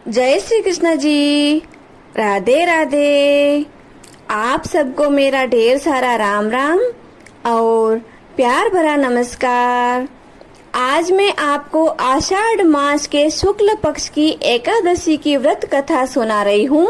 जय श्री कृष्ण जी। राधे राधे। आप सबको मेरा ढेर सारा राम राम और प्यार भरा नमस्कार। आज मैं आपको आषाढ़ मास के शुक्ल पक्ष की एकादशी की व्रत कथा सुना रही हूँ।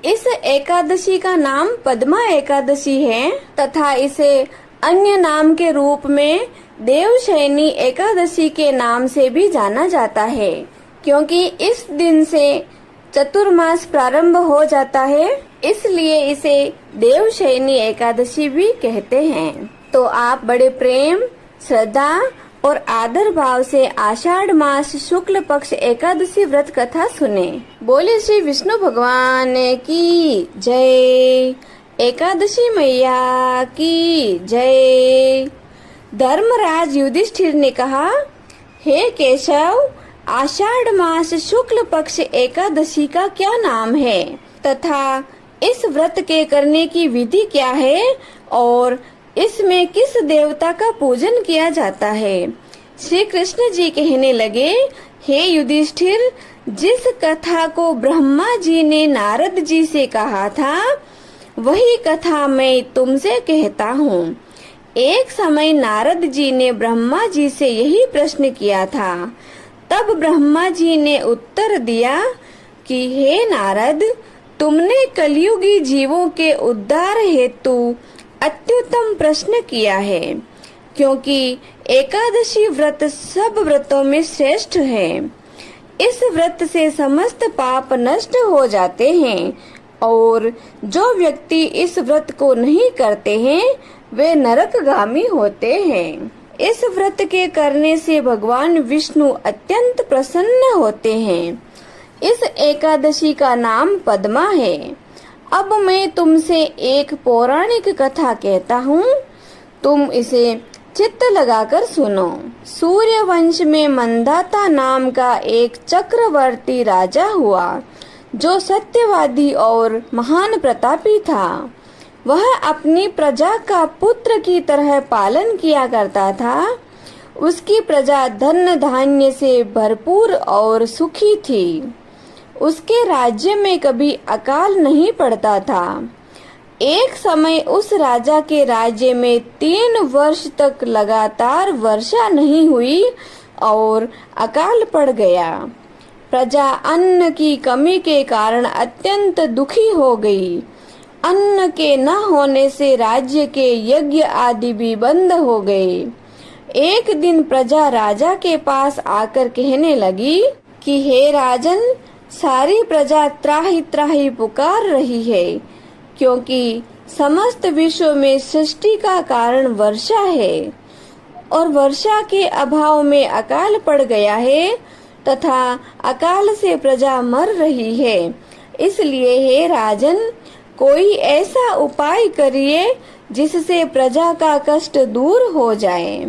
इस एकादशी का नाम पद्मा एकादशी है तथा इसे अन्य नाम के रूप में देवशयनी एकादशी के नाम से भी जाना जाता है, क्योंकि इस दिन से चतुर्मास प्रारंभ हो जाता है, इसलिए इसे देवशयनी एकादशी भी कहते हैं। तो आप बड़े प्रेम, श्रद्धा और आदर भाव से आषाढ़ मास शुक्ल पक्ष एकादशी व्रत कथा सुने। बोले श्री विष्णु भगवान की जय। एकादशी मैया की जय। धर्मराज युधिष्ठिर ने कहा, हे केशव, आषाढ़ मास शुक्ल पक्ष एकादशी का क्या नाम है तथा इस व्रत के करने की विधि क्या है और इसमें किस देवता का पूजन किया जाता है। श्री कृष्ण जी कहने लगे, हे युधिष्ठिर, जिस कथा को ब्रह्मा जी ने नारद जी से कहा था वही कथा मैं तुमसे कहता हूँ। एक समय नारद जी ने ब्रह्मा जी से यही प्रश्न किया था। तब ब्रह्मा जी ने उत्तर दिया कि हे नारद, तुमने कलयुगी जीवों के उद्धार हेतु अत्युत्तम प्रश्न किया है, क्योंकि एकादशी व्रत सब व्रतों में श्रेष्ठ है। इस व्रत से समस्त पाप नष्ट हो जाते हैं और जो व्यक्ति इस व्रत को नहीं करते हैं वे नरकगामी होते हैं। इस व्रत के करने से भगवान विष्णु अत्यंत प्रसन्न होते हैं। इस एकादशी का नाम पद्मा है। अब मैं तुमसे एक पौराणिक कथा कहता हूँ, तुम इसे चित्त लगाकर सुनो। सूर्य वंश में मंदाता नाम का एक चक्रवर्ती राजा हुआ, जो सत्यवादी और महान प्रतापी था। वह अपनी प्रजा का पुत्र की तरह पालन किया करता था। उसकी प्रजा धन धान्य से भरपूर और सुखी थी। उसके राज्य में कभी अकाल नहीं पड़ता था। एक समय उस राजा के राज्य में 3 वर्ष तक लगातार वर्षा नहीं हुई और अकाल पड़ गया। प्रजा अन्न की कमी के कारण अत्यंत दुखी हो गई। अन्न के न होने से राज्य के यज्ञ आदि भी बंद हो गए। एक दिन प्रजा राजा के पास आकर कहने लगी कि हे राजन, सारी प्रजा त्राहि त्राहि पुकार रही है, क्योंकि समस्त विश्व में सृष्टि का कारण वर्षा है और वर्षा के अभाव में अकाल पड़ गया है तथा अकाल से प्रजा मर रही है। इसलिए हे राजन, कोई ऐसा उपाय करिए जिससे प्रजा का कष्ट दूर हो जाए।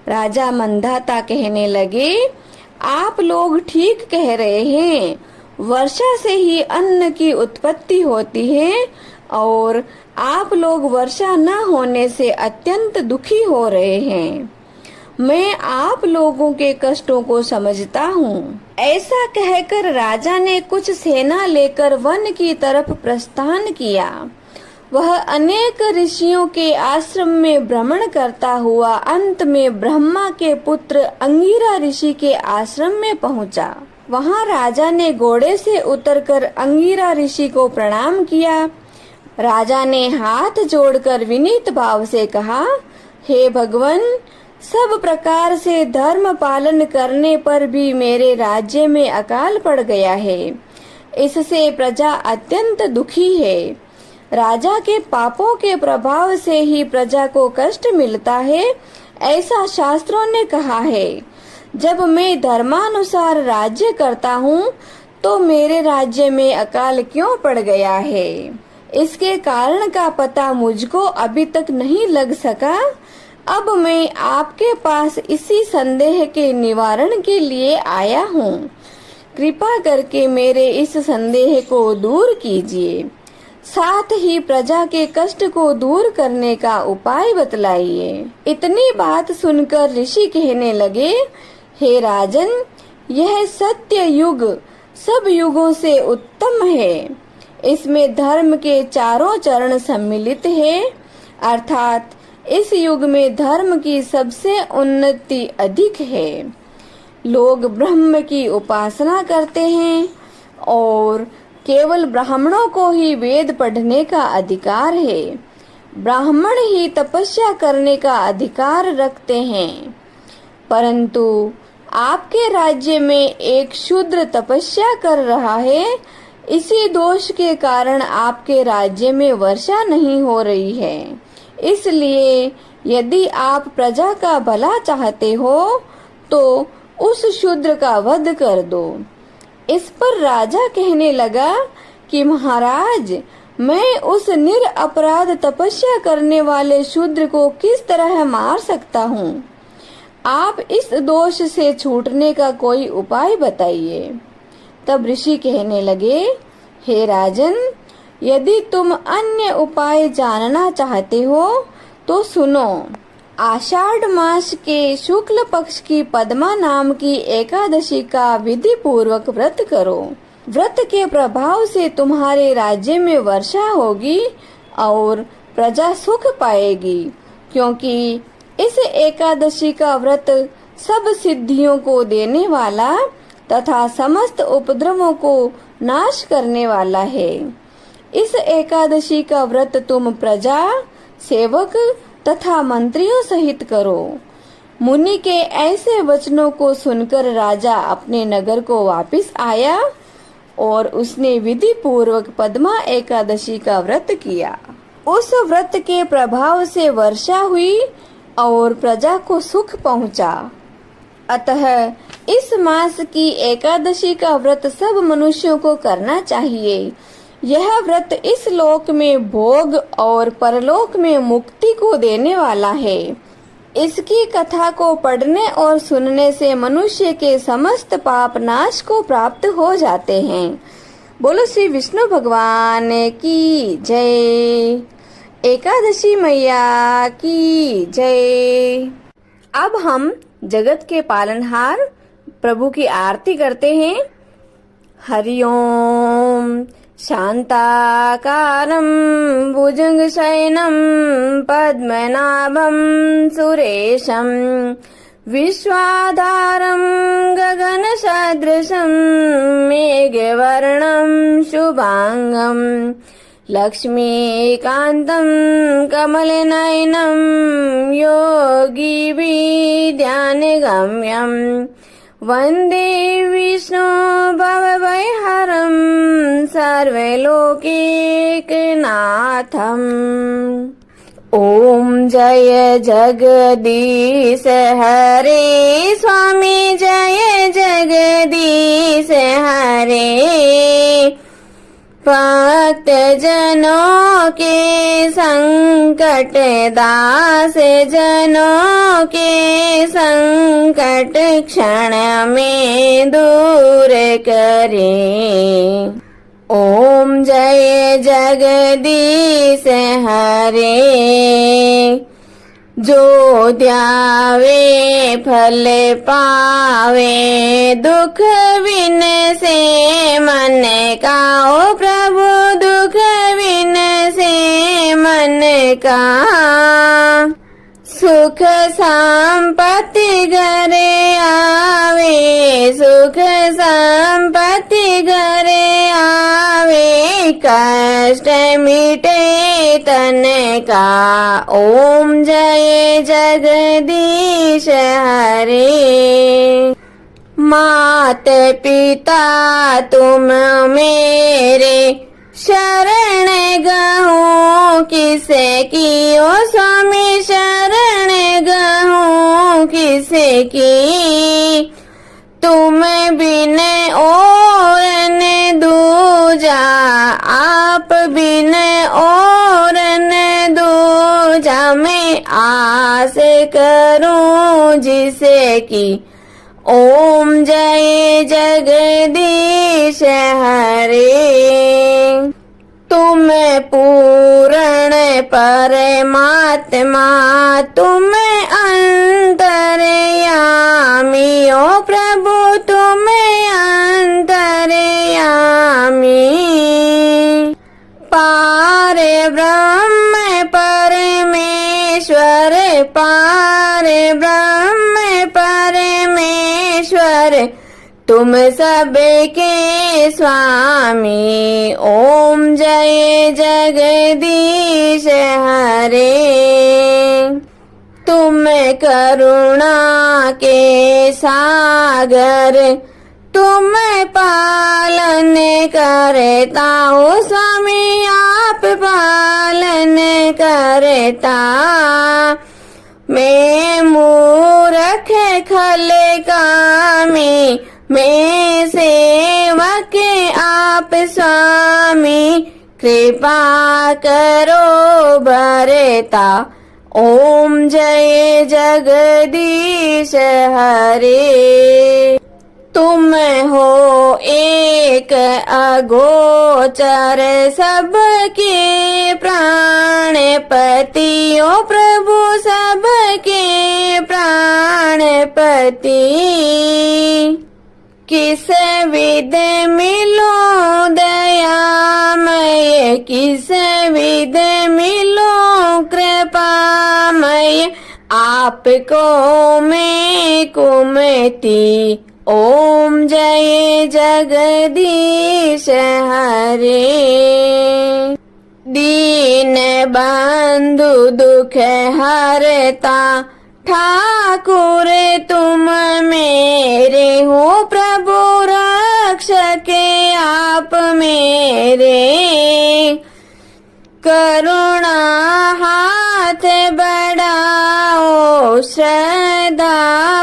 राजा मंदाता कहने लगे, आप लोग ठीक कह रहे हैं। वर्षा से ही अन्न की उत्पत्ति होती है और आप लोग वर्षा न होने से अत्यंत दुखी हो रहे हैं। मैं आप लोगों के कष्टों को समझता हूँ। ऐसा कहकर राजा ने कुछ सेना लेकर वन की तरफ प्रस्थान किया। वह अनेक ऋषियों के आश्रम में भ्रमण करता हुआ अंत में ब्रह्मा के पुत्र अंगिरा ऋषि के आश्रम में पहुंचा। वहां राजा ने घोड़े से उतरकर अंगिरा ऋषि को प्रणाम किया। राजा ने हाथ जोड़कर विनीत भाव से कहा, हे भगवान, सब प्रकार से धर्म पालन करने पर भी मेरे राज्य में अकाल पड़ गया है। इससे प्रजा अत्यंत दुखी है। राजा के पापों के प्रभाव से ही प्रजा को कष्ट मिलता है, ऐसा शास्त्रों ने कहा है। जब मैं धर्मानुसार राज्य करता हूँ तो मेरे राज्य में अकाल क्यों पड़ गया है, इसके कारण का पता मुझको अभी तक नहीं लग सका। अब मैं आपके पास इसी संदेह के निवारण के लिए आया हूँ। कृपा करके मेरे इस संदेह को दूर कीजिए, साथ ही प्रजा के कष्ट को दूर करने का उपाय बतलाइए। इतनी बात सुनकर ऋषि कहने लगे, हे राजन, यह सत्य युग सब युगों से उत्तम है। इसमें धर्म के चारों चरण सम्मिलित है, अर्थात इस युग में धर्म की सबसे उन्नति अधिक है। लोग ब्रह्म की उपासना करते हैं और केवल ब्राह्मणों को ही वेद पढ़ने का अधिकार है। ब्राह्मण ही तपस्या करने का अधिकार रखते हैं। परंतु आपके राज्य में एक शूद्र तपस्या कर रहा है। इसी दोष के कारण आपके राज्य में वर्षा नहीं हो रही है। इसलिए यदि आप प्रजा का भला चाहते हो तो उस शूद्र का वध कर दो। इस पर राजा कहने लगा कि महाराज, मैं उस निरपराध तपस्या करने वाले शूद्र को किस तरह मार सकता हूँ? आप इस दोष से छूटने का कोई उपाय बताइए। तब ऋषि कहने लगे, हे राजन, यदि तुम अन्य उपाय जानना चाहते हो तो सुनो। आषाढ़ मास के शुक्ल पक्ष की पद्मा नाम की एकादशी का विधि पूर्वक व्रत करो। व्रत के प्रभाव से तुम्हारे राज्य में वर्षा होगी और प्रजा सुख पाएगी, क्योंकि इस एकादशी का व्रत सब सिद्धियों को देने वाला तथा समस्त उपद्रवों को नाश करने वाला है। इस एकादशी का व्रत तुम प्रजा, सेवक तथा मंत्रियों सहित करो। मुनि के ऐसे वचनों को सुनकर राजा अपने नगर को वापस आया और उसने विधि पूर्वक पद्मा एकादशी का व्रत किया। उस व्रत के प्रभाव से वर्षा हुई और प्रजा को सुख पहुंचा। अतः इस मास की एकादशी का व्रत सब मनुष्यों को करना चाहिए। यह व्रत इस लोक में भोग और परलोक में मुक्ति को देने वाला है। इसकी कथा को पढ़ने और सुनने से मनुष्य के समस्त पाप नाश को प्राप्त हो जाते हैं। बोलो श्री विष्णु भगवान की जय। एकादशी मैया की जय। अब हम जगत के पालनहार प्रभु की आरती करते हैं। हरि ओम। शांताकारं भुजगशयनं पद्मनाभं सुरेशं विश्वाधारं गगनसदृशं मेघवर्णं शुभांगं लक्ष्मीकान्तं कमलनयनं योगिभिध्यानगम्यं वन्दे विष्णु भवभयहरं सर्वलोकैकनाथम्। ओम जय जगदीश हरे स्वामी, जय जगदीश हरे। भक्त जनों के संकट, दास जनों के संकट क्षण में दूर करे। ओम जय जगदीश हरे। जो ध्यावे फल पावे, दुख बिन से मन का। ओ प्रभु दुख बिन से मन का। सुख संपत्ति घरे आवे, सुख संपत्ति घरे आवे। कष्ट मिटे तन का। ओम जय जगदीश हरे। मात पिता तुम मेरे, शरण गहूँ किसे की। ओ स्वामी शरण गहूँ किसे की। तुम बिन और न दूजा, आप बिन और न दूजा। मैं आस करूं जिसे की। ओम जय जगदीश हरे। तुम पूर्ण परमात्मा, तुम अंतर्यामी। ओ प्रभु तुम अंतर्यामी। पारे ब्रह्म परमेश्वर, पारे ब्रह्म परमेश्वर, तुम सबके स्वामी। ओम जय जगदीश हरे। तुम करुणा के सागर, तुम पालन करता हो स्वामी, आप पालन करता। मैं मूर्ख खल कामी, मैं सेवक आप स्वामी, कृपा करो भरता। ओम जय जगदीश हरे। तुम हो एक अगोचर सबके प्राणपति, ओ प्रभु सबके प्राणपति। किस विध मिलो दयामय, किस विध मिलो कृपामय, आपको मैं कुमति। ओम जय जगदीश हरे। दीन बंधु दुख हरता, ठाकुर तुम मेरे हो, प्रभु रक्षक आप मेरे। करुणा हाथ बढ़ाओ, श्रद्धा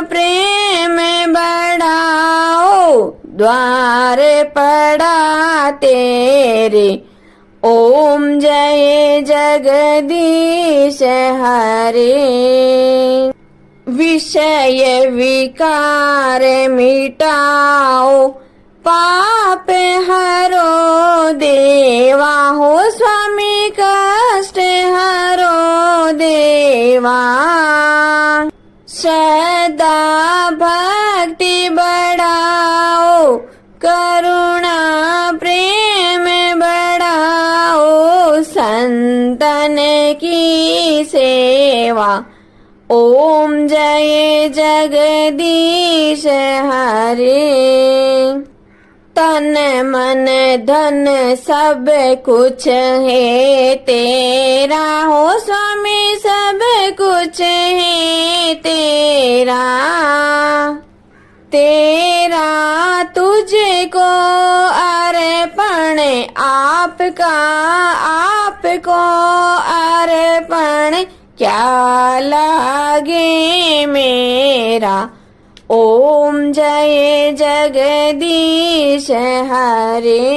प्रेम बढ़ाओ, द्वार पड़ा तेरे। ओम जय जगदीश हरे। विषय विकार मिटाओ, पाप हरो देवा हो स्वामी, कष्ट हरो देवा। श्रद्धा भक्ति बढ़ाओ, करुणा प्रेम बढ़ाओ, संतन की सेवा। ओम जय जगदीश हरे। तन मन धन सब कुछ है तेरा हो स्वामी, सब कुछ है तेरा। तेरा तुझको अर्पण, आपका आपको अर्पण, क्या लागे मेरा। ओम जय जगदीश हरे।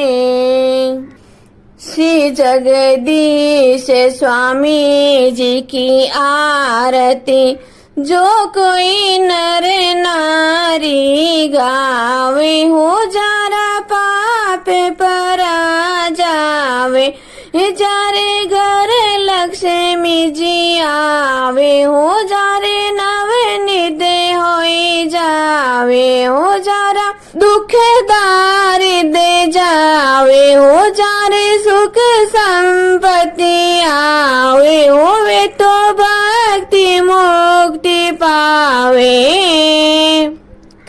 श्री जगदीश स्वामी जी की आरती, जो कोई नर नारी गावे, हो जारा पाप परा जावे। जारे घर लक्ष्मी जी आवे, हो जारे नवनिध होई जावे, हो जारा दुख दारिद्र जावे, हो जारे सुख संपत्ति आवे, होवे तो भक्ति मुक्ति पावे।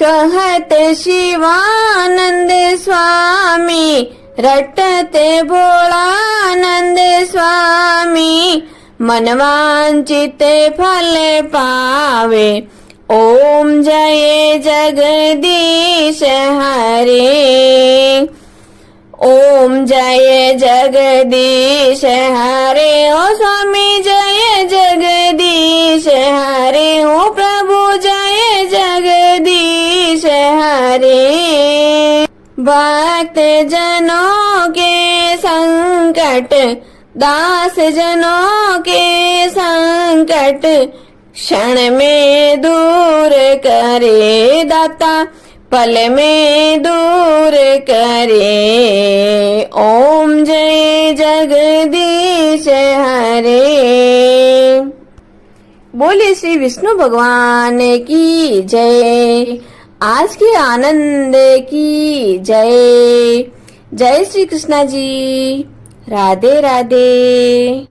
कहत शिवानंद स्वामी, रटते भोलानंद स्वामी, मनवांचित फल पावे। ओम जय जगदीश हरे। ओम जय जगदीश हरे। ओ स्वामी जय जगदीश हरे, ओ प्रभु जय जगदीश हरे। भक्त जनों के संकट, दास जनों के संकट, क्षण में दूर करे दाता, पल में दूर करे। ओम जय जगदीश हरे। बोले श्री विष्णु भगवान की जय। आज के आनंद की जय। जय श्री कृष्णा जी। राधे राधे।